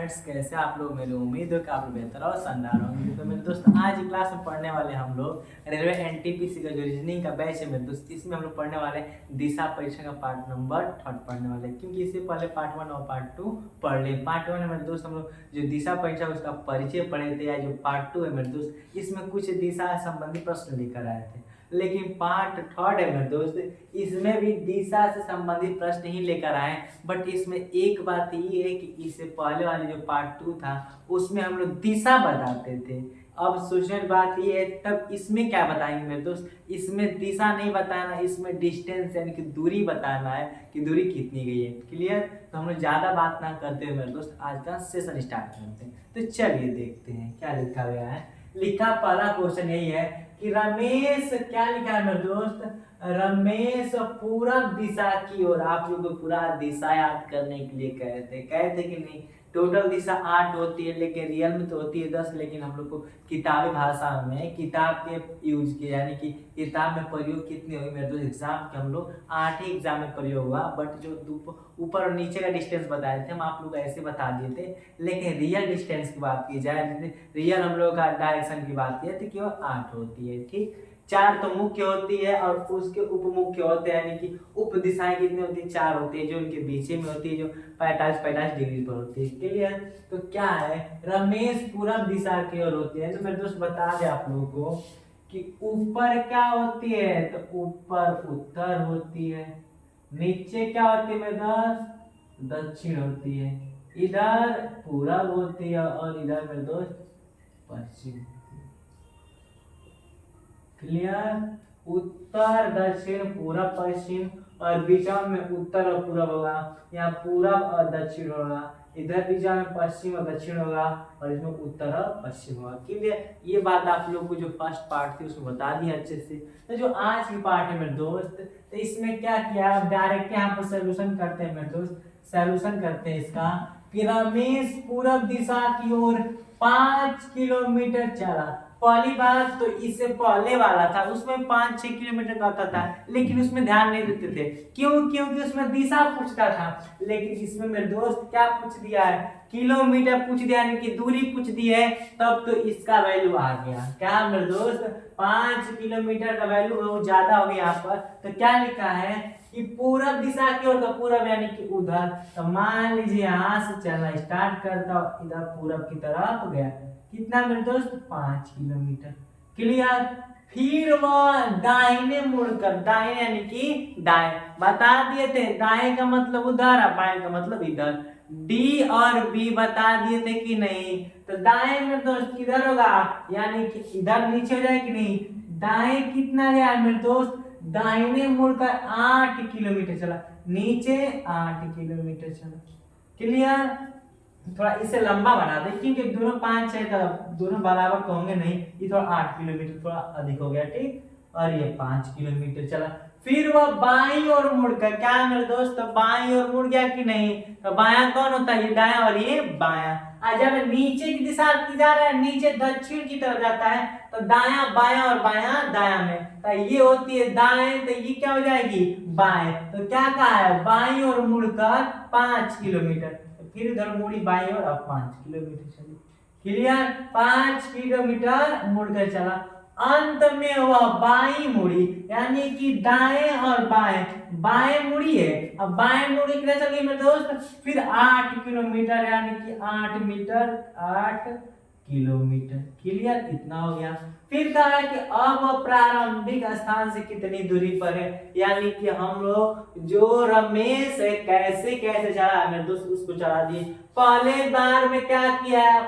Friends, कैसे आप लोग। मेरी उम्मीद है कि आप लोग बेहतर और शानदार होंगे। तो मेरे दोस्त आज की क्लास में पढ़ने वाले हम लोग रेलवे एनटीपीसी का जो रीजनिंग का बैच है मेरे दोस्त, इसमें हम लोग पढ़ने वाले दिशा परीक्षा का पार्ट नंबर 3 पढ़ने वाले हैं। क्योंकि इससे पहले पार्ट 1 और पार्ट 2 पढ़ ले। पार्ट 1 में मेरे दोस्त हम लोग जो दिशा परीक्षा उसका परिचय पढ़े थे, या जो पार्ट 2 है मेरे दोस्त, इसमें कुछ दिशा संबंधी प्रश्न लेकर आए थे। लेकिन पार्ट 3 है मेरे दोस्त, इसमें भी दिशा से संबंधित प्रश्न ही लेकर आए। बट इसमें एक बात ये है कि इससे पहले वाले जो पार्ट 2 था उसमें हम लोग दिशा बताते थे। अब सोचने की बात ये है, तब इसमें क्या बताएंगे मेरे दोस्त, इसमें दिशा नहीं बताना, इसमें डिस्टेंस यानी कि दूरी बताना है कि दूरी कितनी गई है। क्लियर। तो हम लोग ज़्यादा बात ना करते हुए मेरे दोस्त आज का सेशन स्टार्ट करते हैं। तो चलिए देखते हैं क्या लिखा गया है। लिखा पहला क्वेश्चन यही है कि रमेश, क्या लिखा है मेरे दोस्त, रमेश पूरब दिशा की ओर। आप लोग को पूरा दिशा याद करने के लिए कहते कि नहीं। टोटल दिशा 8 होती है, लेकिन रियल में तो होती है 10। लेकिन हम लोग को किताबी भाषा में किताब के यूज किया, यानी कि किताब में प्रयोग कितनी होगी मेरे दोस्त, एग्जाम के हम लोग 8 ही एग्जाम में प्रयोग हुआ। बट जो ऊपर और नीचे का डिस्टेंस बताए थे हम आप लोग ऐसे बता दिए थे। लेकिन रियल डिस्टेंस की बात की जाए, रियल हम लोग का डायरेक्शन की बात की तो केवल 8 होती है। ठीक, 4 तो मुख्य होती है और उसके उप मुख्य होते हैं, यानी कि उप दिशाएं कितनी होती है, 4 होती है, जो उनके बीच में होती है, जो 45 डिग्री पर होती है। क्लियर। तो क्या है, रमेश पूरब दिशा की ओर होती है। तो मेरे दोस्त बता दे आप लोगों को कि ऊपर क्या होती है, तो ऊपर उत्तर होती है। नीचे क्या होती है मेरे दोस्त, दक्षिण होती है। इधर पूरब होती है और इधर मेरे दोस्त पश्चिम। क्लियर। उत्तर दक्षिण पूरब पश्चिम, और बीच में उत्तर और पूरब होगा, यहाँ पूरब और दक्षिण होगा, इधर बीच में पश्चिम और दक्षिण होगा, और इसमें उत्तर और पश्चिम होगा। क्लियर। ये बात आप लोग को जो फर्स्ट पार्ट थी उसमें बता दी अच्छे से। तो जो आज की पार्ट है मेरे दोस्त, तो इसमें क्या किया, डायरेक्ट यहाँ पर सोल्यूशन करते हैं मेरे दोस्त। सोल्यूशन करते हैं इसका कि रमेश पूरब दिशा की ओर 5 किलोमीटर चला। पहली बात तो इससे पहले वाला था उसमें 5-6 किलोमीटर का होता था, लेकिन उसमें ध्यान नहीं देते थे। क्यों? क्योंकि उसमें दिशा पूछता था। लेकिन इसमें मेरे दोस्त क्या पूछ दिया है, किलोमीटर पूछ दिया, यानी कि दूरी पूछ दी है। तब तो इसका वैल्यू आ गया। क्या मेरे दोस्त, 5 किलोमीटर का वैल्यू बहुत ज्यादा हो गया यहाँ पर। तो क्या लिखा है कि पूरब दिशा की ओर, तो पूरब यानी कि उधर। तो मान लीजिए यहाँ से चलना स्टार्ट करता हूं, इधर पूरब की तरफ गया। कितना मेरे दोस्त, 5 किलोमीटर। क्लियर। फिर वह दाहिने मुड़कर, दाहिने यानी कि दाएं बता दिए थे, दाएं का मतलब उधर और बाएं का मतलब इधर। डी और बी बता दिए थे कि नहीं। तो दाएं में दोस्त किधर होगा, यानी कि इधर नीचे हो जाए कि नहीं। दाएं कितना गया मेरे दोस्त, दाहिने मुड़कर 8 किलोमीटर चला, नीचे 8 किलोमीटर चला। क्लियर। थोड़ा इसे लंबा बना दे, क्योंकि दोनों 5-6 का दोनों बराबर तो होंगे नहीं। ये थोड़ा 8 किलोमीटर थोड़ा अधिक हो गया। ठीक, और ये 5 किलोमीटर चला। फिर वह बाईं ओर मुड़ कर, क्या मेरे दोस्त, तो बाईं ओर मुड़ गया कि नहीं। तो बायां कौन होता है, ये दायां और ये बायां। आज जब नीचे की दिशा की जा रहा है, नीचे दक्षिण की तरफ जाता है, तो दायां बायां और बायां दायां में। तो ये होती है दाएं, तो ये क्या हो जाएगी, बाएं। तो क्या कहा है, बाईं ओर मुड़कर 5 किलोमीटर। फिर इधर मुड़ी बाईं ओर, अब 5 किलोमीटर चली। क्लियर। 5 किलोमीटर मुड़कर चला। अंत में वह बाईं मुड़ी, यानी कि दाएं और बाएं, बाएं मुड़ी है। अब बाएं मुड़ी कितना चल गई मेरे दोस्त, फिर 8 किलोमीटर, यानी कि 8 मीटर, 8 किलोमीटर। क्लियर, इतना हो गया। फिर कहा है कि अब प्रारंभिक स्थान से कितनी दूरी पर है, यानी कि हम लोग जो रमेश है कैसे कैसे चला मेरे दोस्त, उसको चला दिए। पहले बार में क्या किया है,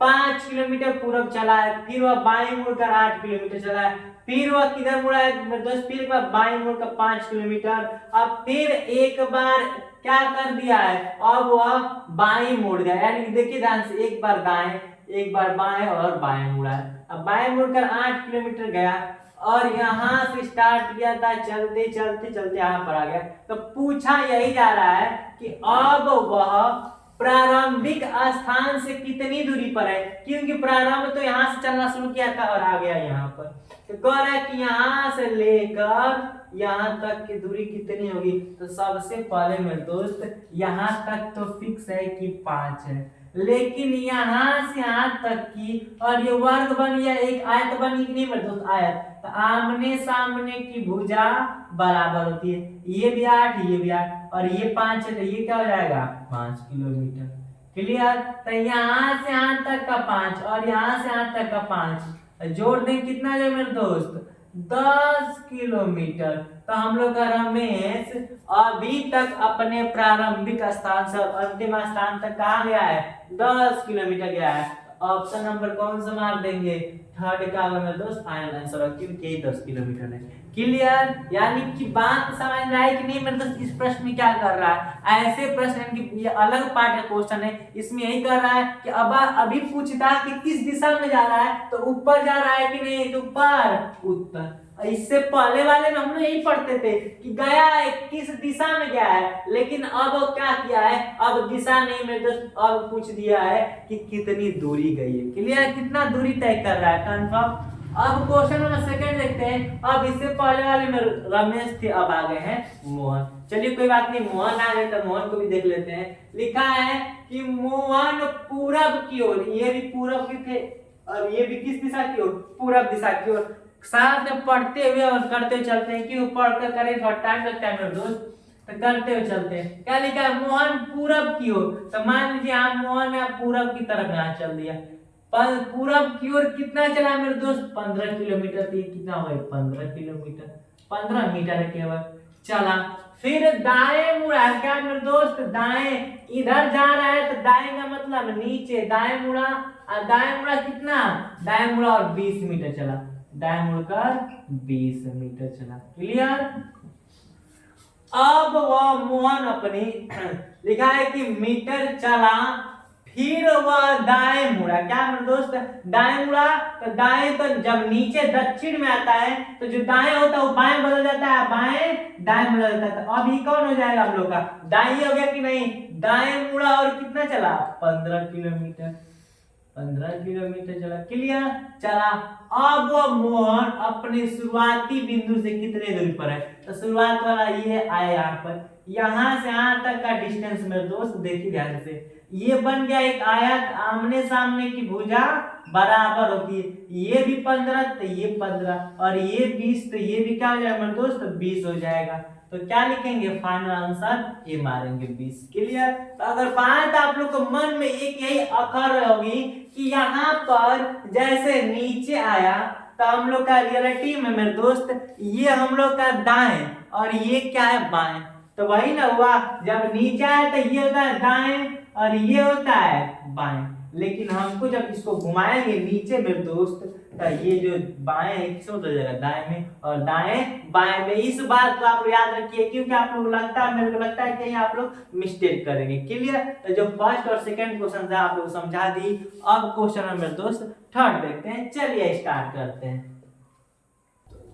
5 किलोमीटर पूरब चला है, फिर वह बाईं मुड़कर 8 किलोमीटर चला है, फिर वह किधर मुड़ा है मेरे दोस्त, फिर एक बार बाईं मुड़कर 5 किलोमीटर, अब फिर एक बार क्या कर दिया है, अब वह बाईं मुड़ गया। यानी कि देखिए ध्यान से, एक बार दाएं एक बार बाएं और बाएं मुड़ा है। अब बाएं मुड़कर 8 किलोमीटर गया, और यहाँ से स्टार्ट किया था, चलते चलते चलते यहाँ पर आ गया। तो पूछा यही जा रहा है कि अब वह प्रारंभिक स्थान से कितनी दूरी पर है, क्योंकि प्रारंभ तो यहाँ से चलना शुरू किया था और आ गया यहाँ पर। तो कह रहा है कि यहाँ से लेकर यहाँ तक की दूरी कितनी होगी। तो सबसे पहले मेरे दोस्त यहाँ तक तो फिक्स है कि 5 है, लेकिन यहाँ से यहाँ तक की और ये वर्ग बन गया, एक आयत बनी कि नहीं मेरे दोस्त, आयत। तो आमने सामने की भुजा बराबर होती है, ये भी 8 ये भी 8 और ये 5 है, तो ये क्या हो जाएगा 5 किलोमीटर। क्लियर। तो यहाँ से यहाँ तक का 5 और यहाँ से यहाँ तक का 5 जोड़ दें, कितना जो मेरे दोस्त 10 किलोमीटर। तो हम लोग का रमेश अभी तक अपने प्रारंभिक स्थान से अंतिम स्थान तक कहाँ गया है, 10 किलोमीटर गया है। ऑप्शन नंबर कौन सा मार देंगे, थर्ड का होगा मेरे दोस्त फाइनल आंसर, क्योंकि 10 किलोमीटर है। क्लियर। यानी कि बात समझ में आई कि नहीं मेरे दोस्त, इस प्रश्न में क्या कर रहा है, ऐसे प्रश्न की ये अलग पार्ट का क्वेश्चन है, इसमें यही कर रहा है कि अब अभी पूछता कि किस दिशा में जा रहा है, तो ऊपर जा रहा है कि नहीं, तो ऊपर उत्तर। इससे पहले वाले में हम लोग यही पढ़ते थे कि गया है, किस दिशा में गया है, लेकिन अब क्या किया है, अब दिशा नहीं मेरे दोस्त, अब पूछ दिया है कि कितनी दूरी गई है। क्लियर, कितना दूरी तय कर रहा है, कंफर्म। अब क्वेश्चन नंबर सेकंड देखते हैं। अब इससे पहले वाले में रमेश थे, अब आ गए हैं मोहन। चलिए कोई बात नहीं, मोहन आ गए तो मोहन को भी देख लेते हैं। लिखा है कि मोहन पूरब की ओर, ये भी पूरब की थे और ये भी किस दिशा की ओर, पूरब दिशा की ओर। साथ में पढ़ते हुए और करते हुए चलते हैं, क्यों पढ़कर करें थोड़ा टाइम लगता है मेरे दोस्त, तो करते हुए चलते हैं। क्या लिखा है, मोहन पूरब की ओर। तो मान लीजिए आप मोहन ने पूरब की तरफ यहाँ चल दिया, पूरब की ओर कितना चला मेरे दोस्त, 15 किलोमीटर। तो कितना हुआ, 15 किलोमीटर, 15 मीटर है केवल चला। फिर दाएं मुड़ा, क्या मेरे दोस्त, दाएं इधर जा रहा है, तो दाएं का मतलब नीचे, दाएं मुड़ा, दाएं मुड़ा कितना, दाएं मुड़ा और 20 मीटर चला, दाएं मुड़कर 20 मीटर चला। क्लियर। अब वह मोहन अपनी लिखा है कि मीटर चला, फिर वह दाएं मुड़ा। क्या मेरे दोस्त, दाएं मुड़ा, तो दाएं तो जब नीचे दक्षिण में आता है तो जो दाएं होता है वो बाएं बदल जाता है, बाएं दाएं बदल जाता है। तो अब ये कौन हो जाएगा हम लोग का, दाएं हो गया कि नहीं, दाएं मुड़ा और कितना चला, 15 किलोमीटर, 15 किलोमीटर चला। क्लियर। चला। अब वो मोहन अपने शुरुआती बिंदु से कितने दूरी पर है, तो शुरुआत वाला ये आया यहाँ पर, यहाँ से यहाँ तक का डिस्टेंस मेरे दोस्त देखिए ध्यान से, ये बन गया एक आयत, आमने सामने की भुजा बराबर होती है, ये भी 15 तो ये 15 और ये 20 तो ये भी क्या हो जाएगा मेरे दोस्त, 20 हो जाएगा। तो क्या लिखेंगे, फाइनल आंसर ये मारेंगे 20। क्लियर। तो अगर बात आप लोग को मन में एक यही अखर होगी कि यहाँ पर जैसे नीचे आया तो हम लोग का रिलेटिव में मेरे दोस्त ये हम लोग का दाएं और ये क्या है बाएं, तो वही ना हुआ, जब नीचे आया तो ये होता है दाएं और ये होता है बाएं, लेकिन हमको जब इसको घुमाएंगे नीचे मेरे दोस्त तो ये जो बाएं है किस हो जाएगा, दाएं में, और दाएं बाएं में। इस बात को आप याद रखिए, क्योंकि आप लोग लगता है, मेरे को लगता है कहीं आप लोग मिस्टेक करेंगे। क्लियर। तो जो फर्स्ट और सेकंड क्वेश्चन था आप लोग समझा दी। अब क्वेश्चन नंबर मेरे दोस्त थर्ड देखते हैं, चलिए स्टार्ट करते हैं।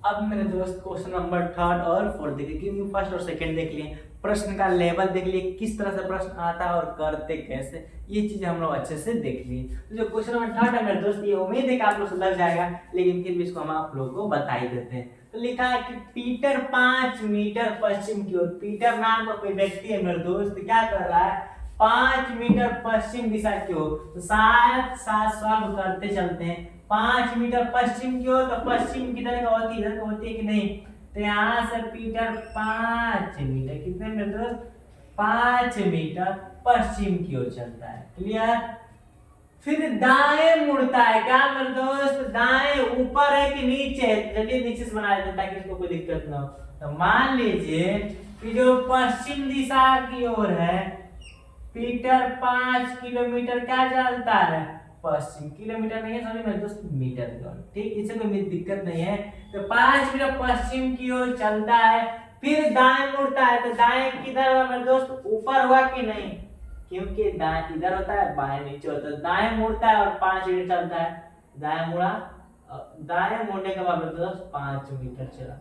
अब मेरे दोस्त क्वेश्चन नंबर थर्ड और फोर्थ देखिए, क्योंकि फर्स्ट और सेकंड देख लिए, प्रश्न का लेवल देख लिए, किस तरह से प्रश्न आता है और करते कैसे, ये चीजें हम लोग अच्छे से देख लिए। तो जो क्वेश्चन नंबर थर्ड है मेरे दोस्त, ये उम्मीद है कि आप लोग से लग जाएगा, लेकिन फिर भी इसको हम आप लोगों को बता ही देते हैं। तो लिखा है कि पीटर 5 मीटर पश्चिम की ओर, पीटर नाम का कोई व्यक्ति है मेरे दोस्त, क्या कर रहा है, 5 मीटर पश्चिम दिशा की ओर। तो साथ साथ सॉल्व करते चलते हैं। 5 मीटर पश्चिम की ओर, तो पश्चिम किधर का होती है, इधर का होती है कि नहीं, तो यहाँ से पीटर 5 मीटर, कितने मेरे दोस्त, 5 मीटर पश्चिम की ओर चलता है। क्लियर। फिर दाएं मुड़ता है, क्या मेरे दोस्त, दाएं ऊपर है कि नीचे है, चलिए नीचे से बना देते हैं ताकि इसको कोई दिक्कत ना हो। तो मान लीजिए कि जो पश्चिम दिशा की ओर है, पीटर 5 किलोमीटर क्या चलता है, पश्चिम, किलोमीटर नहीं है समझ मेरे दोस्त, मीटर की ओर। ठीक, इससे कोई दिक्कत नहीं है। तो 5 मीटर पश्चिम की ओर चलता है, फिर दाएं मुड़ता है, तो दाएं किधर हुआ मेरे दोस्त, ऊपर हुआ कि नहीं, क्योंकि दाएं इधर होता है बाएं नीचे होता है। दाएं मुड़ता है और 5 मीटर चलता है, दाएं मुड़ा, दाएं मुड़ने के बाद मेरे दोस्त 5 मीटर चला।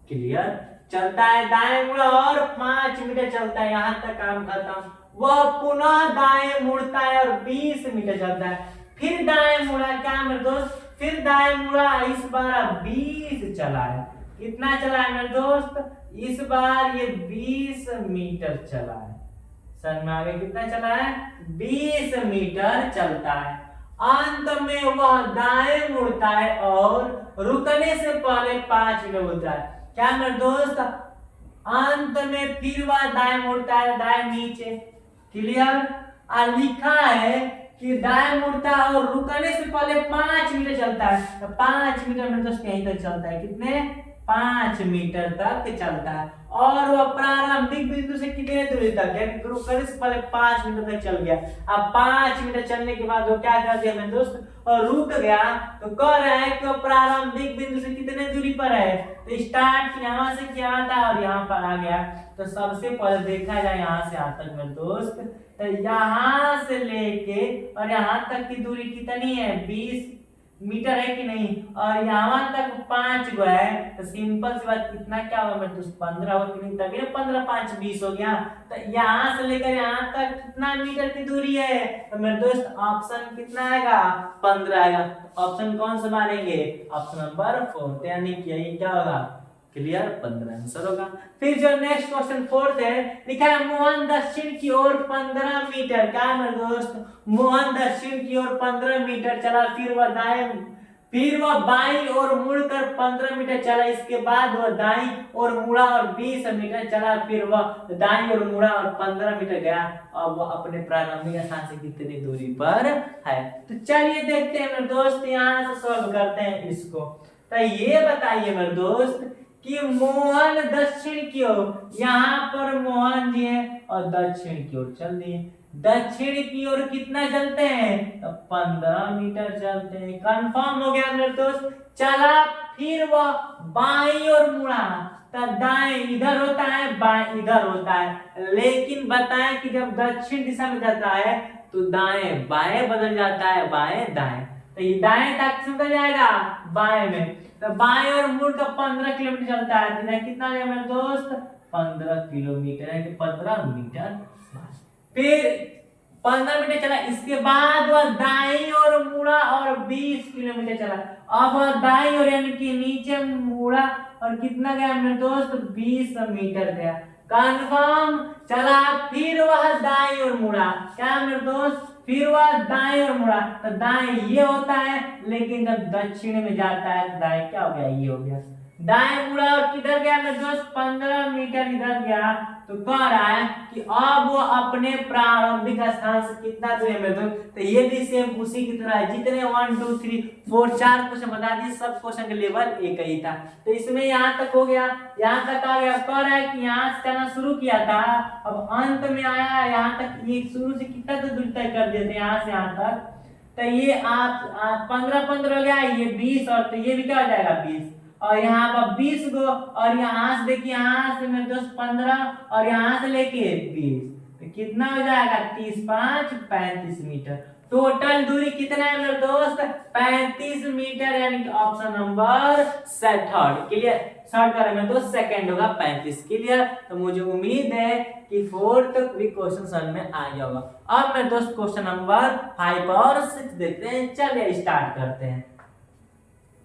क्लियर। चलता है, दाएं मुड़ा और 5 मीटर चलता है, यहां तक काम खत्म। वह पुनः दाएं मुड़ता है और 20 मीटर चलता है, फिर दाएं मुड़ा, क्या मेरे दोस्त, फिर दाएं मुड़ा, इस बार 20 चला है। कितना चला है मेरे दोस्त, इस बार ये 20 मीटर चला है। सन में आगे कितना चला है 20 मीटर चलता है। अंत में वह दाएं मुड़ता है और रुकने से पहले 5 मीटर मुड़ता है। क्या मेरे दोस्त, अंत में फिर वह दाएं मुड़ता है, दाएं नीचे, क्लियर। और लिखा है कि दाएं मुड़ता है और रुकने से पहले 5 मीटर चलता है। तो 5 मीटर में दोस्त यहीं तक चलता है, कितने 5 मीटर तक चलता है। और वह प्रारंभिक बिंदु से कितने दूरी तक, यानी रुकने से पहले 5 मीटर तक चल गया। अब 5 मीटर चलने के बाद वो क्या कर दिया मेरे दोस्त, और रुक गया। तो कह रहा है कि वो प्रारंभिक बिंदु से कितने दूरी पर है, तो स्टार्ट यहाँ से किया था और यहाँ पर आ गया। तो सबसे पहले देखा जाए यहाँ से यहाँ तक मेरे दोस्त, तो यहाँ से लेके और यहाँ तक की दूरी कितनी है 20 मीटर है कि नहीं, और यहाँ तक 5 गो है। तो सिंपल सी बात, कितना क्या होगा मेरे दोस्त 15 हो कि नहीं, तभी 15 5 20 हो गया। तो यहाँ से लेकर यहाँ तक कितना मीटर की दूरी है, तो मेरे दोस्त ऑप्शन कितना आएगा 15 आएगा। ऑप्शन कौन सा मारेंगे, ऑप्शन नंबर 4, यानी कि ये क्या होगा, क्लियर 15 आंसर होगा। फिर जो नेक्स्ट क्वेश्चन 4 है, लिखा है मोहन दक्षिण की ओर 15 मीटर, क्या मेरे दोस्त, मोहन दक्षिण की ओर 15 मीटर चला, फिर वह बाईं ओर मुड़कर 15 मीटर चला, इसके बाद वह दाईं ओर मुड़ा और 20 मीटर चला, फिर वह दाईं ओर मुड़ा और 15 मीटर गया। अब वह अपने प्रारंभिक स्थान से कितनी दूरी पर है। तो चलिए देखते हैं मेरे दोस्त, यहाँ से सॉल्व करते हैं इसको। तो ये बताइए मेरे दोस्त कि मोहन दक्षिण की ओर, यहाँ पर मोहन जी है और दक्षिण की ओर चल दिए। दक्षिण की ओर कितना चलते हैं, तो 15 मीटर चलते हैं, कंफर्म हो गया मेरे दोस्त। चला, फिर वह बाईं ओर मुड़ा, तो दाएं इधर होता है, बाएं इधर होता है, लेकिन बताएं कि जब दक्षिण दिशा में जाता है तो दाएं बाएं बदल जाता है, बाएं दाएं। तो ये दाएं तक से जाएगा बाएं में, तो बाएं और मुड़ का 15 किलोमीटर चलता है। तो कितना है मेरे दोस्त 15 किलोमीटर है, 15 मीटर। फिर 15 मीटर चला, इसके बाद वह दाईं ओर मुड़ा और 20 किलोमीटर चला। अब वह दाईं ओर यानी कि नीचे मुड़ा और कितना गया मेरे दोस्त 20 मीटर गया, कंफर्म। चला, फिर वह दाईं ओर मुड़ा, क्या मेरे दोस्त, फिर वह दाएं ओर मुड़ा। तो दाएं ये होता है, लेकिन जब दक्षिण में जाता है तो दाएं क्या हो गया, ये हो गया। दाएं मुड़ा और किधर गया मेरे दोस्त 15 मीटर इधर गया। तो कह रहा है कि अब वो अपने प्रारंभिक स्थान से कितना दूर है मेरे दोस्त। तो ये भी सेम उसी की तरह है, जितने 1 2 3 4 4 क्वेश्चन बता दिए, सब क्वेश्चन का लेवल एक ही था। तो इसमें यहाँ तक हो गया, यहाँ तक आ गया। कह रहा है कि यहाँ से चलना शुरू किया था, अब अंत में आया यहाँ तक, ये शुरू से कितना तो दूर तय कर देते यहाँ से यहाँ तक। तो ये आप 15 15 हो गया, ये 20 और तो ये भी क्या हो जाएगा 20, और यहाँ पर 20 गो, और यहाँ से देखिए यहाँ से मेरे दोस्त 15 और यहाँ से लेके 20, तो कितना हो जाएगा 30 5 35 मीटर। टोटल दूरी कितना है मेरे दोस्त 35 मीटर, यानी कि option number third, clear. Short करें मेरे दोस्त सेकंड होगा 35, क्लियर। तो मुझे उम्मीद है कि 4 तक भी क्वेश्चन समझ में आ गया होगा। अब मेरे दोस्त क्वेश्चन नंबर 5 और 6 देखते हैं, चलिए स्टार्ट करते हैं।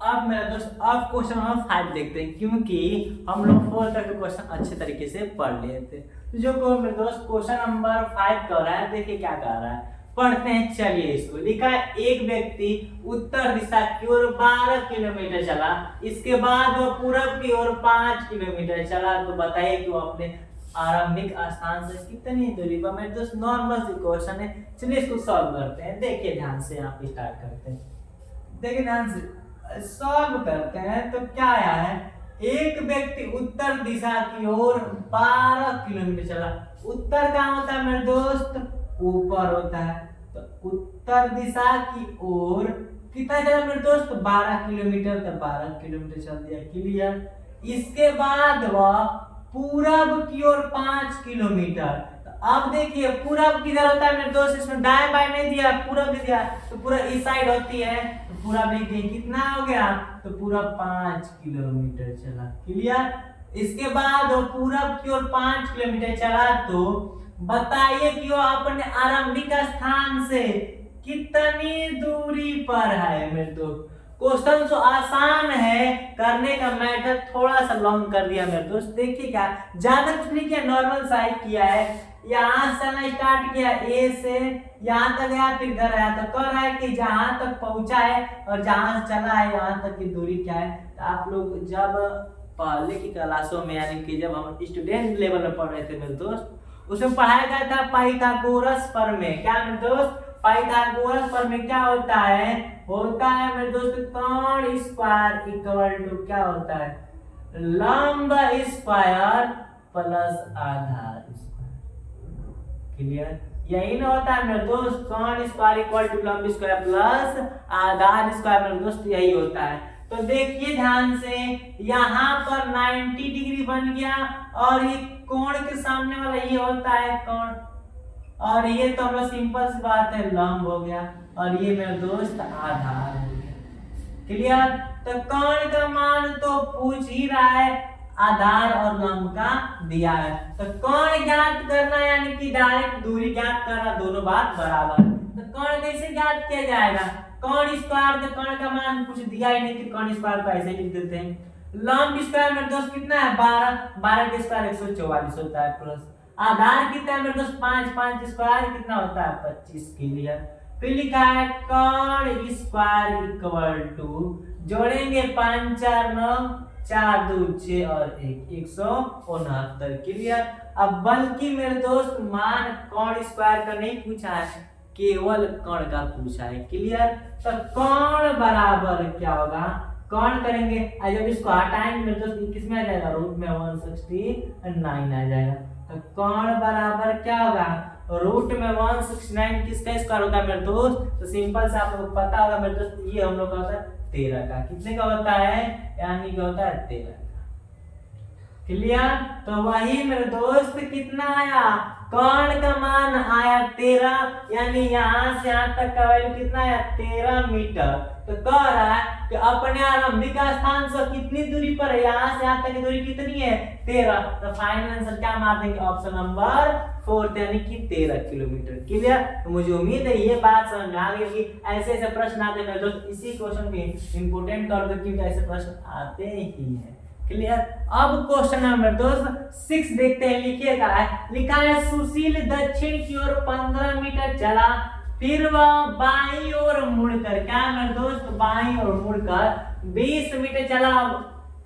अब मेरे दोस्त अब क्वेश्चन नंबर 5 देखते हैं, क्योंकि हम लोग 4 तक के क्वेश्चन अच्छे तरीके से पढ़ लिए थे। तो जो मेरे दोस्त क्वेश्चन नंबर 5 कर रहा है, देखिए क्या कर रहा है, पढ़ते हैं। चलिए इसको, लिखा है एक व्यक्ति उत्तर दिशा की ओर 12 किलोमीटर चला, इसके बाद वो पूरब की ओर 5 किलोमीटर चला। तो बताइए कि वो अपने आरंभिक स्थान से कितनी दूरी पर। मेरे दोस्त नॉर्मल सी क्वेश्चन है, चलिए इसको सॉल्व करते हैं। देखिए ध्यान से, यहाँ पे स्टार्ट करते हैं, देखिए ध्यान से सॉल्व करते हैं। तो क्या आया है, एक व्यक्ति उत्तर दिशा की ओर 12 किलोमीटर चला। उत्तर कहाँ होता है मेरे दोस्त, ऊपर होता है। तो उत्तर दिशा की ओर कितना चला मेरे दोस्त 12 किलोमीटर, तो 12 किलोमीटर चल दिया, क्लियर। इसके बाद वह पूरब की ओर 5 किलोमीटर। अब देखिए पूरब किधर होता है मेरे दोस्त, इसमें दाएं बाएं नहीं दिया, पूरब भी दिया, तो पूरा इस साइड होती है, तो पूरा लिख दिए। कितना हो गया, तो पूरा 5 किलोमीटर चला, क्लियर। इसके बाद वो पूरब की ओर 5 किलोमीटर चला। तो बताइए कि वो अपने आरंभिक स्थान से कितनी दूरी पर है मेरे दोस्त। क्वेश्चन तो आसान है, करने का मेथड थोड़ा सा लॉन्ग कर दिया मेरे दोस्त। देखिए क्या ज्यादा कुछ नहीं किया, नॉर्मल साइज किया है। यहाँ से चलना स्टार्ट किया ए से यहाँ तक गया, फिर घर आया। तो कह रहा है कि जहां तक पहुंचा है और जहां से चला है यहाँ तक की दूरी क्या है। तो आप लोग जब पहले की क्लासों में यानी कि जब हम स्टूडेंट लेवल में पढ़ रहे थे मेरे दोस्त, उसमें पढ़ाया गया था पाइथागोरस प्रमेय। क्या मेरे दोस्त, पाइथागोरस प्रमेय क्या होता है मेरे दोस्त, कर्ण स्क्वायर इक्वल टू क्या होता है, लंब स्क्वायर प्लस आधार स्क्वायर। क्लियर, यही ना होता है मेरे दोस्त, कर्ण स्क्वायर इक्वल टू लंब स्क्वायर प्लस आधार स्क्वायर मेरे दोस्त, यही होता है। तो देखिए ध्यान से, यहाँ पर 90 डिग्री बन गया और ये कोण के सामने वाला ये होता है कोण, और ये तो हम लोग सिंपल सी बात है लंब हो गया, और ये मेरे दोस्त आधार हो गया। क्लियर, तो कोण का मान तो पूछ ही रहा है, आधार और लंब का दिया है। तो कोण ज्ञात करना यानी कि डायरेक्ट दूरी ज्ञात करना, दोनों बात बराबर। तो कोण कैसे ज्ञात किया जाएगा, कर्ण स्क्वायर, तो कर्ण का मान कुछ दिया ही नहीं, कि कर्ण स्क्वायर को ऐसे लिख देते हैं। लंब स्क्वायर मेरे दोस्त कितना है 12, 12 के स्क्वायर 144 होता है, प्लस आधार कितना है मेरे दोस्त 5, 5 स्क्वायर कितना होता है 25। क्लियर, फिर लिखा है कर्ण स्क्वायर इक्वल टू, जोड़ेंगे 5 4 9 4 2 6 और 1 169। क्लियर, अब बल्कि मेरे दोस्त मान कर्ण स्क्वायर का नहीं पूछा है, केवल कर्ण का पूछा है। क्लियर, तो कर्ण बराबर क्या होगा, कर्ण करेंगे जब इसको हटाएंगे मेरे दोस्त किस में आ जाएगा, रूट में 169 आ जाएगा। तो कर्ण बराबर क्या होगा, रूट में 169 किसका स्क्वायर होता है मेरे दोस्त, तो सिंपल से आप लोग पता होगा मेरे दोस्त, ये हम लोग का होता है 13 का, कितने का होता है, यानी कि होता है 13। क्लियर, तो वही मेरे दोस्त कितना आया, कर्ण का मान आया 13, यानी यहाँ से यहाँ तक का वैल्यू कितना आया 13 मीटर। तो कह रहा है कि अपने आरंभिक स्थान से कितनी दूरी पर है, यहाँ से यहाँ तक की दूरी कितनी है 13। तो फाइनल आंसर क्या मार देंगे, ऑप्शन नंबर 4 यानी कि 13 किलोमीटर। क्लियर, तो मुझे उम्मीद है ये बात समझ में आ गई कि ऐसे ऐसे प्रश्न आते हैं दोस्त, इसी क्वेश्चन के इंपोर्टेंट कर दो क्योंकि ऐसे प्रश्न आते ही हैं। क्लियर, अब क्वेश्चन नंबर दोस्त 6 देखते हैं। लिखिएगा, लिखा है सुशील दक्षिण की ओर 15 मीटर चला, फिर वह बाईं ओर मुड़कर, क्या मेरे दोस्त, बाईं ओर मुड़कर 20 मीटर चला,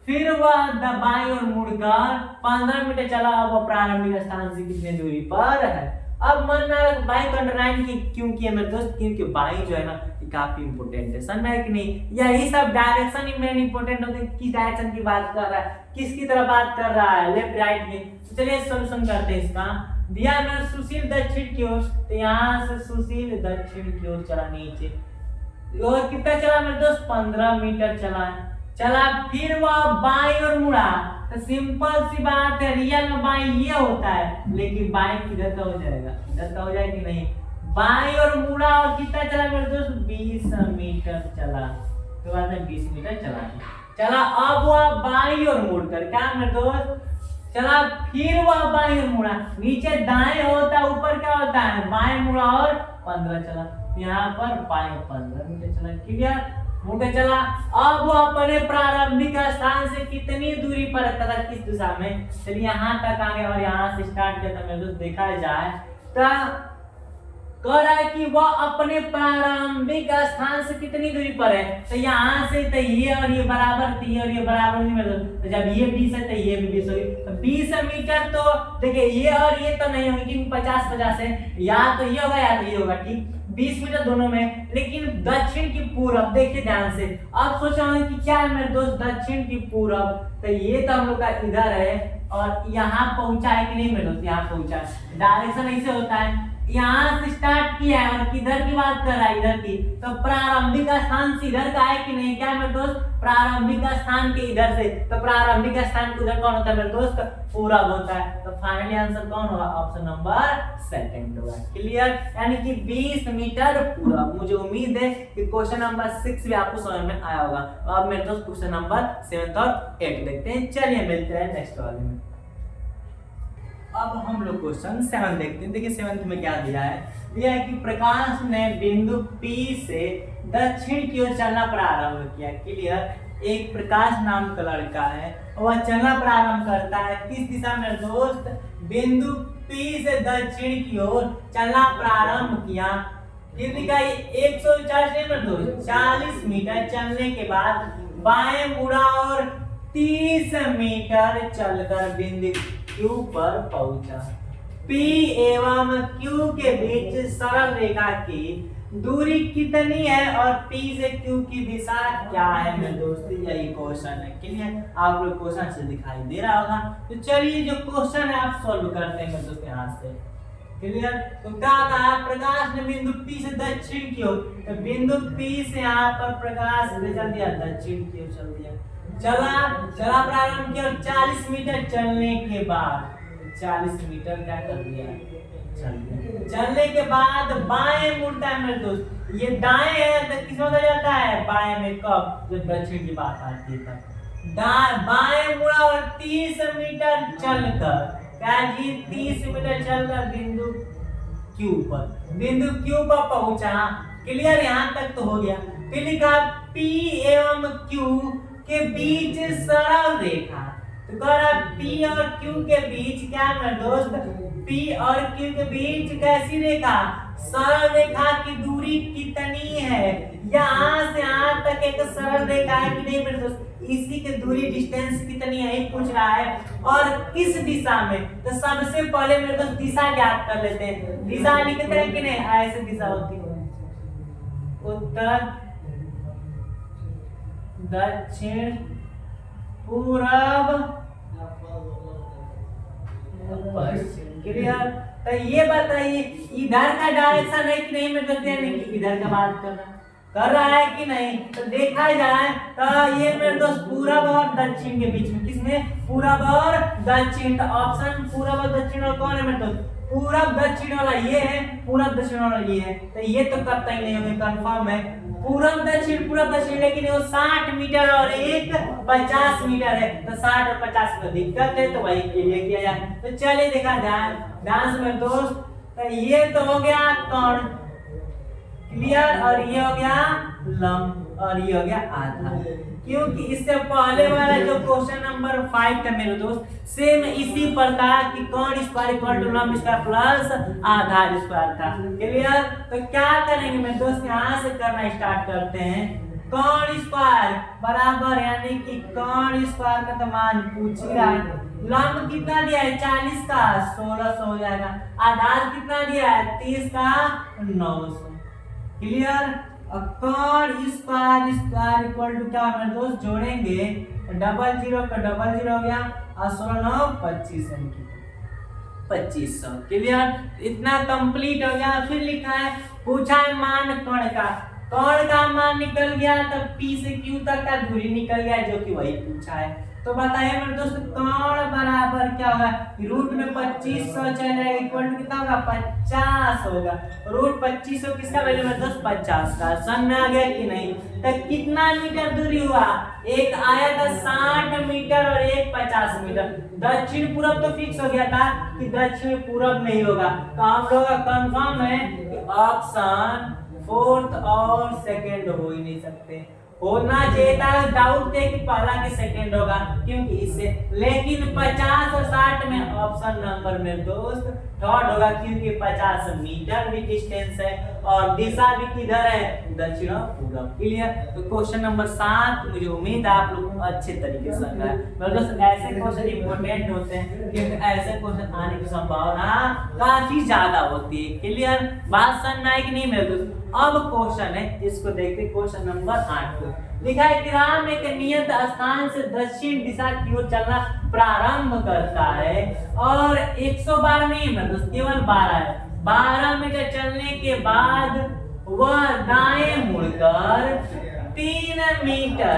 फिर वह बाईं ओर मुड़कर 15 मीटर चला, वह प्रारंभिक स्थान से कितने दूरी पर है। अब मन में बाई को अंडरलाइन की क्यों किया मेरे दोस्त, क्योंकि बाई जो है ना काफी इंपोर्टेंट है, समझ में कि नहीं। यही सब डायरेक्शन ही मेन इंपोर्टेंट होते हैं, किस डायरेक्शन की बात कर रहा है, किसकी तरफ बात कर रहा है, लेफ्ट राइट में। तो चलिए सॉल्यूशन करते हैं इसका। दिया मेरा सुशील दक्षिण की ओर, तो यहाँ से सुशील दक्षिण की ओर चला नीचे, और कितना चला मेरे दोस्त 15 मीटर चला, फिर वह बाईं ओर मुड़ा। तो सिंपल सी बात है, रियल में बाईं ये होता है, लेकिन बाईं किधर का हो जाएगा, इधर का हो जाएगा कि नहीं, बाईं ओर मुड़ा और कितना चला मेरे दोस्त 20 मीटर चला। तो बाद में 20 मीटर चला, अब वह बाईं ओर मुड़कर, क्या मेरे दोस्त चला, फिर वह बाईं ओर मुड़ा, नीचे दाएं होता है, ऊपर क्या होता है बाएं मुड़ा और 15 चला, यहाँ पर बाईं 15 मीटर चला। क्लियर, मुड़े चला, अब वो अपने प्रारंभिक स्थान से कितनी दूरी पर है तथा किस दिशा में। चलिए यहाँ तक आ गए और यहाँ से स्टार्ट किया था मेरे दोस्त, देखा जाए तो कह रहा है कि वह अपने प्रारंभिक स्थान से कितनी दूरी पर है। तो यहाँ से तो ये और ये बराबर थी और ये बराबर नहीं, मतलब तो जब ये 20 है तो ये भी 20 होगी, तो 20 मीटर। तो देखिए ये और ये तो नहीं होगी क्योंकि 50-50 है, या तो ये होगा या तो ये होगा, ठीक 20 मीटर दोनों में। लेकिन दक्षिण की पूरब, देखिए ध्यान से, अब सोच रहे हैं कि क्या है मेरे दोस्त दक्षिण की पूरब, तो ये तो हम लोग का इधर है और यहाँ पहुंचा है कि नहीं मेरे दोस्त, यहाँ पहुंचा है। डायरेक्शन ऐसे होता है, यहाँ से स्टार्ट किया है और किधर की बात कर रहा है, इधर की। तो प्रारंभिक स्थान से इधर का है कि नहीं, क्या मेरे दोस्त प्रारंभिक स्थान के इधर से, तो प्रारंभिक स्थान के उधर कौन होता है मेरे दोस्त, पूरब होता है। तो फाइनली आंसर कौन होगा, ऑप्शन नंबर 2 होगा। क्लियर, यानी कि 20 मीटर पूरब। मुझे उम्मीद है कि क्वेश्चन नंबर 6 भी आपको समझ में आया होगा। अब मेरे दोस्त क्वेश्चन नंबर 7 और 8 देखते हैं। चलिए मिलते हैं नेक्स्ट वाले में। अब हम लोग क्वेश्चन 7 देखते हैं। देखिए 7 में क्या दिया है, दिया है कि प्रकाश ने बिंदु P से दक्षिण की ओर चलना प्रारंभ किया। क्लियर, एक प्रकाश नाम का लड़का है, वह चलना प्रारंभ करता है किस दिशा में दोस्त, बिंदु P से दक्षिण की ओर चलना प्रारंभ किया। फिर लिखा 140 मीटर चलने के बाद बाएं मुड़ा और 30 मीटर चलकर बिंदु Q पर पहुंचा। P एवं Q के बीच सरल रेखा की दूरी कितनी है और P से Q की दिशा क्या है मेरे दोस्त, यही क्वेश्चन है। क्लियर, आप लोग क्वेश्चन से दिखाई दे रहा होगा। तो चलिए जो क्वेश्चन है आप सॉल्व करते हैं मेरे दोस्त यहाँ से। क्लियर, तो क्या कहा, प्रकाश ने बिंदु P से दक्षिण की ओर, तो बिंदु P से यहाँ पर प्रकाश ने चल दिया दक्षिण की ओर चल दिया, चला प्रारंभ किया। 40 मीटर चलने के बाद 40 मीटर क्या कर दिया, चलने के बाद बाएं मुड़ता है मेरे दोस्त। ये दाएं है तो किस में बदल जाता है, बाएं में कब, जब दक्षिण की बात आती है तब। बाएं मुड़ा और 30 मीटर चलकर, क्या जी 30 मीटर चलकर बिंदु Q पर पहुंचा। क्लियर, यहाँ तक तो हो गया। फिर लिखा P एवं Q के बीच सरल रेखा, तो कह रहा P और Q के बीच क्या है दोस्त, P और Q के बीच कैसी रेखा, सरल रेखा की दूरी कितनी है, यहाँ से यहाँ तक एक सरल रेखा है कि नहीं मेरे दोस्त, इसी की दूरी डिस्टेंस कितनी है ये पूछ रहा है। और किस दिशा में, तो सबसे पहले मेरे दोस्त दिशा ज्ञात कर लेते हैं। दिशा लिखते हैं कि नहीं, ऐसे दिशा होती है, उत्तर दक्षिण पूर्व पश्चिम। क्लियर, तो ये बताइए इधर का डायरेक्शन है कि नहीं, मतलब नहीं कि इधर का बात कर रहा है कि नहीं, तो देखा जाए तो ये मेरे दोस्त पूरब और दक्षिण के बीच में, किसमें, पूरब और दक्षिण। तो ऑप्शन पूरब और दक्षिण और कौन है मेरे दोस्त, पूरब दक्षिण वाला ये है, पूरब दक्षिण वाला ये है, तो ये तो करता ही नहीं हमें कंफर्म है पूरब दक्षिण, लेकिन वो 60 मीटर और एक 50 मीटर है, तो 60 और 50 में दिक्कत है, तो वही क्लियर किया जाए। तो चलिए देखा जाए ध्यान से मेरे दोस्त, तो ये तो हो गया कर्ण, क्लियर, और ये हो गया लंब, और ये हो गया आधा। क्योंकि इससे पहले वाला जो क्वेश्चन नंबर 5 था मेरे दोस्त, सेम इसी प्रकार की कर्ण स्क्वायर इक्वल टू लंब स्क्वायर प्लस आधार स्क्वायर था। क्लियर, तो क्या करेंगे मेरे दोस्त, यहाँ से करना स्टार्ट करते हैं। कर्ण स्क्वायर बराबर, यानी कि कर्ण स्क्वायर का तो मान पूछ ही रहा है। लंब कितना दिया है, 40 का 1600 हो जाएगा। आधार कितना दिया है, 30 का 900। क्लियर, कर्ण स्क्वायर इक्वल टू क्या मेरे दोस्त, जोड़ेंगे 00 का 00 हो गया और 16 9 25 2500। क्लियर, इतना कंप्लीट हो गया। फिर लिखा है, पूछा है मान कर्ण का मान निकल गया, तब P से Q तक का दूरी निकल गया, जो कि वही पूछा है। तो बताइए मेरे दोस्त, कर्ण बराबर क्या होगा, रूट में 2500 चल जाएगा, इक्वल टू कितना होगा, 50 होगा। रूट 2500 किसका वैल्यू मेरे दोस्त, 50 का। समझ में आ गया कि नहीं, तो कितना मीटर दूरी हुआ, एक आया था 60 मीटर और एक 50 मीटर। दक्षिण पूरब तो फिक्स हो गया था कि दक्षिण पूरब में ही होगा, तो हम लोग का कंफर्म है कि ऑप्शन 4th और 2nd हो ही नहीं सकते। होना चाहिए था, डाउट थे कि पहला के सेकंड होगा, क्योंकि इससे, लेकिन 50 और 60 में ऑप्शन नंबर में दोस्त 3rd होगा, क्योंकि 50 मीटर भी डिस्टेंस है और दिशा भी किधर है, दक्षिण और पूरब। क्लियर, तो क्वेश्चन नंबर 7 मुझे उम्मीद है आप लोग अच्छे तरीके से समझ आए। मेरे दोस्त ऐसे क्वेश्चन इंपॉर्टेंट होते हैं, क्योंकि ऐसे क्वेश्चन आने की संभावना काफी ज्यादा होती है। क्लियर, बात समझ में आई कि नहीं मेरे दोस्त। अब क्वेश्चन है, इसको देखते हैं, क्वेश्चन नंबर 8 को लिखा है कि राम एक नियत स्थान से दक्षिण दिशा की ओर चलना प्रारंभ करता है और 112 नहीं है दोस्त, केवल 12 है। 12 मीटर चलने के बाद वह दाएं मुड़कर 3 मीटर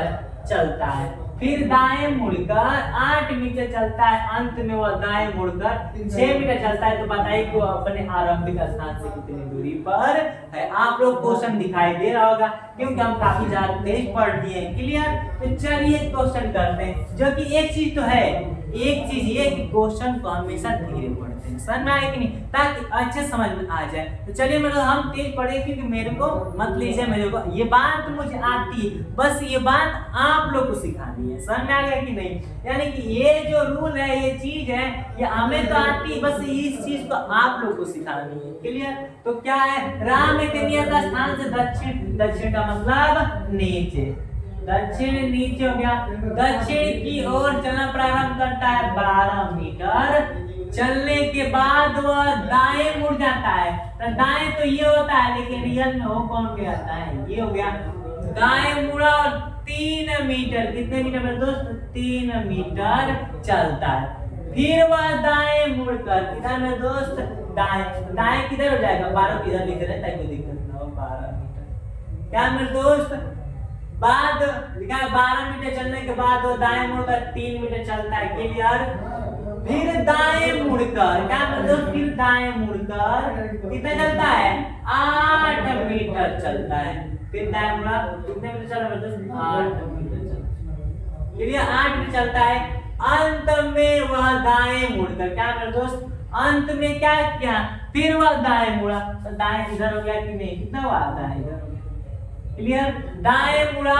चलता है, फिर दाएं मुड़कर 8 मीटर चलता है, अंत में वह दाएं मुड़कर 6 मीटर चलता है। तो बताइए कि वो अपने आरंभिक स्थान से कितनी दूरी पर है। आप लोग क्वेश्चन दिखाई दे रहा होगा, क्योंकि हम काफी ज्यादा तेज पढ़ दिए। क्लियर, तो चलिए क्वेश्चन करते हैं, जो कि एक चीज तो है, एक चीज ये कि क्वेश्चन को हमेशा धीरे पढ़ते हैं, समझ में आया कि नहीं, ताकि अच्छे समझ में आ जाए। तो चलिए मेरे हम तेज पढ़े क्योंकि मेरे को मत लीजिए, मेरे को ये बात मुझे आती है, बस ये बात आप लोग को सिखानी है। समझ में आ गया कि नहीं, यानी कि ये जो रूल है, ये चीज है, ये हमें तो आती है, बस इस चीज को आप लोग को सिखानी है। क्लियर? तो क्या है, राम के नियत स्थान से दक्षिण, दक्षिण का मतलब नीचे, दक्षिण नीचे हो गया। दक्षिण की ओर चलना प्रारंभ करता है 12 मीटर, चलने के बाद वह दाएं मुड़ जाता है। तो दाएं तो ये होता है, लेकिन रियल में वो कौन कहता है, ये हो गया दाएं मुड़ा और 3 मीटर, कितने मीटर मेरे दोस्त, 3 मीटर चलता है। फिर वह दाएं मुड़कर, किधर मेरे दोस्त, दाएं, दाएं किधर हो जाएगा, 12 किधर लिख रहे ताकि दिक्कत ना हो, 12 मीटर। क्या मेरे दोस्त, बाद लिखा है 12 मीटर चलने के बाद वो दाएं मुड़कर 3 मीटर चलता है। क्लियर? फिर दाएं मुड़कर, क्या मतलब, फिर दाएं मुड़कर कितना चलता है, 8 मीटर चलता है। फिर दाएं मुड़ा कितने मीटर चल रहा है, 8 मीटर चलता है। क्लियर? 8 मीटर चलता है। अंत में वह दाएं मुड़कर, क्या मेरे दोस्त, अंत में क्या किया, फिर वह दाएं मुड़ा। तो दाएं इधर हो गया कि नहीं, कितना हुआ, दाएं इधर हो गया। क्लियर? दाएं मुड़ा,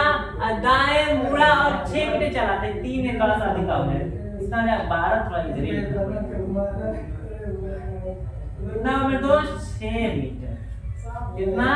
दाएं मुड़ा और 6 मीटर चलाते, 3 एक थोड़ा सा अधिक हो गया, कितना हो जाएगा, 12 थोड़ा इधर ही, कितना मेरे दोस्त, 6 मीटर, कितना,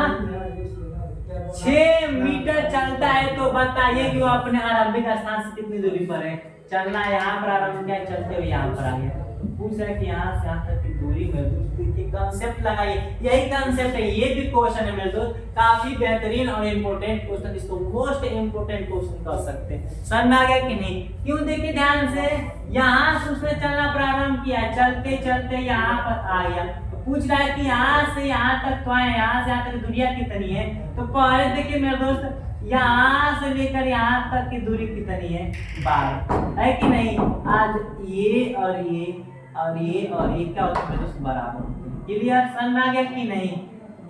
6 मीटर चलता है। तो बताइए कि वो अपने आरंभिक स्थान से कितनी दूरी पर है, चलना यहाँ पर आरंभ किया, चलते हुए यहाँ पर आ गया। पूछ रहा है कि यहाँ से यहाँ तक की दूरी मेरे दोस्त, कंसेप्ट लगाइए, यही कंसेप्ट है, ये भी क्वेश्चन है मेरे दोस्त, काफी बेहतरीन और इम्पोर्टेंट क्वेश्चन, इसको मोस्ट इम्पोर्टेंट क्वेश्चन कह सकते हैं। समझ में आ गया कि नहीं? क्यों, देखिए ध्यान से, यहाँ से उसने चलना प्रारंभ किया, चलते चलते यहाँ पर आ गया। तो पूछ रहा है कि यहाँ से यहाँ तक तो आए, यहाँ से यहाँ तक दूरियां कितनी है। तो पहले देखिए मेरे दोस्त, यहाँ से लेकर यहाँ तक की दूरी कितनी है, 12 है कि नहीं। आज ये और ये और ये और ये क्या होता है मेरे दोस्त, बराबर। क्लियर? समझ में आ गया कि नहीं?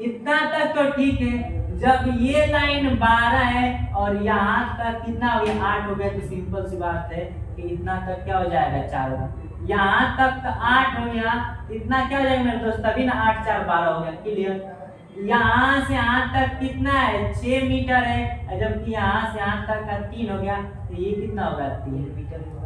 इतना तक तो ठीक है। जब ये लाइन 12 है और यहाँ तक कितना हो गया, 8 हो गया, तो सिंपल सी बात है कि इतना तक क्या हो जाएगा, 4। यहाँ तक तो 8 हो गया, इतना क्या हो जाएगा मेरे दोस्त, तभी ना 8 4 12 हो गया। क्लियर? यहाँ से यहाँ तक कितना है, 6 मीटर है, जबकि यहाँ से यहाँ तक का 3 हो गया, तो ये कितना होगा, 3 मीटर होगा।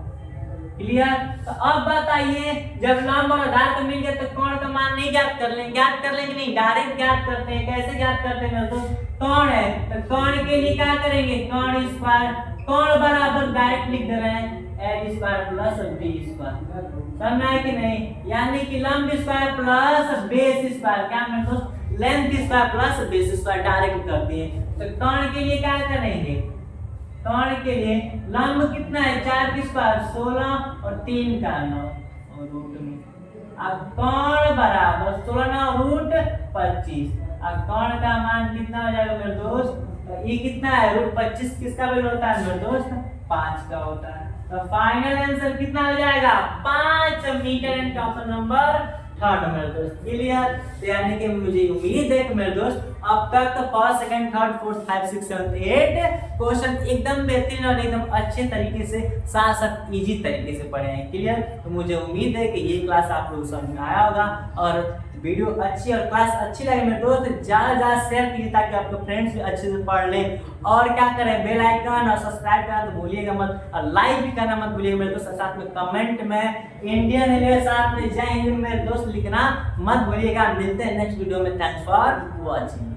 क्लियर? तो अब बताइए, जब लंब और आधार को मिल गया तो कोण का मान नहीं ज्ञात कर लेंगे, ज्ञात कर लेंगे नहीं, डायरेक्ट ज्ञात करते हैं। कैसे ज्ञात करते हैं दोस्तों, कोण है तो कोण के लिए क्या करेंगे, कोण स्क्वायर, कोण बराबर डायरेक्ट लिख दे रहे हैं a square plus b square. समझ आया कि नहीं? यानी कि लंब स्क्वायर प्लस बेस स्क्वायर, क्या मेरे दोस्त, length square plus base square direct कर दिए। तो कोण के लिए क्या करेंगे, कोण के लिए लंब कितना है, 4 की स्क्वायर 16 और 3 का 9 और रूट में, अब कोण बराबर 16 9 रूट 25। अब कोण का मान कितना हो जाएगा मेरे दोस्त, तो ये कितना है, रूट 25 किसका वैल्यू होता है मेरे दोस्त, 5 का होता है। तो फाइनल आंसर कितना हो जाएगा, 5 मीटर। एंड ऑप्शन नंबर 3 मेरे दोस्त। क्लियर? यानी कि मुझे उम्मीद है कि मेरे दोस्त अब तक तो first second third fourth 5 6 7 8 question एकदम बेहतरीन और एकदम अच्छे तरीके से, साथ साथ इजी तरीके से पढ़े हैं। क्लियर? तो मुझे उम्मीद है कि ये क्लास आप लोगों को समझ में आया होगा और वीडियो अच्छी और क्लास अच्छी लगे मेरे दोस्त ज़्यादा ज़्यादा शेयर कीजिए ताकि आपके फ्रेंड्स भी अच्छे से पढ़ लें। और क्या करें, बेल आइकन और सब्सक्राइब करना तो भूलिएगा मत, और लाइक भी करना मत भूलिएगा मेरे दोस्त। साथ में कमेंट में इंडियन रेलवे साथ में जय हिंद मेरे दोस्त लिखना मत भूलिएगा। मिलते हैं नेक्स्ट वीडियो में। Thanks for watching.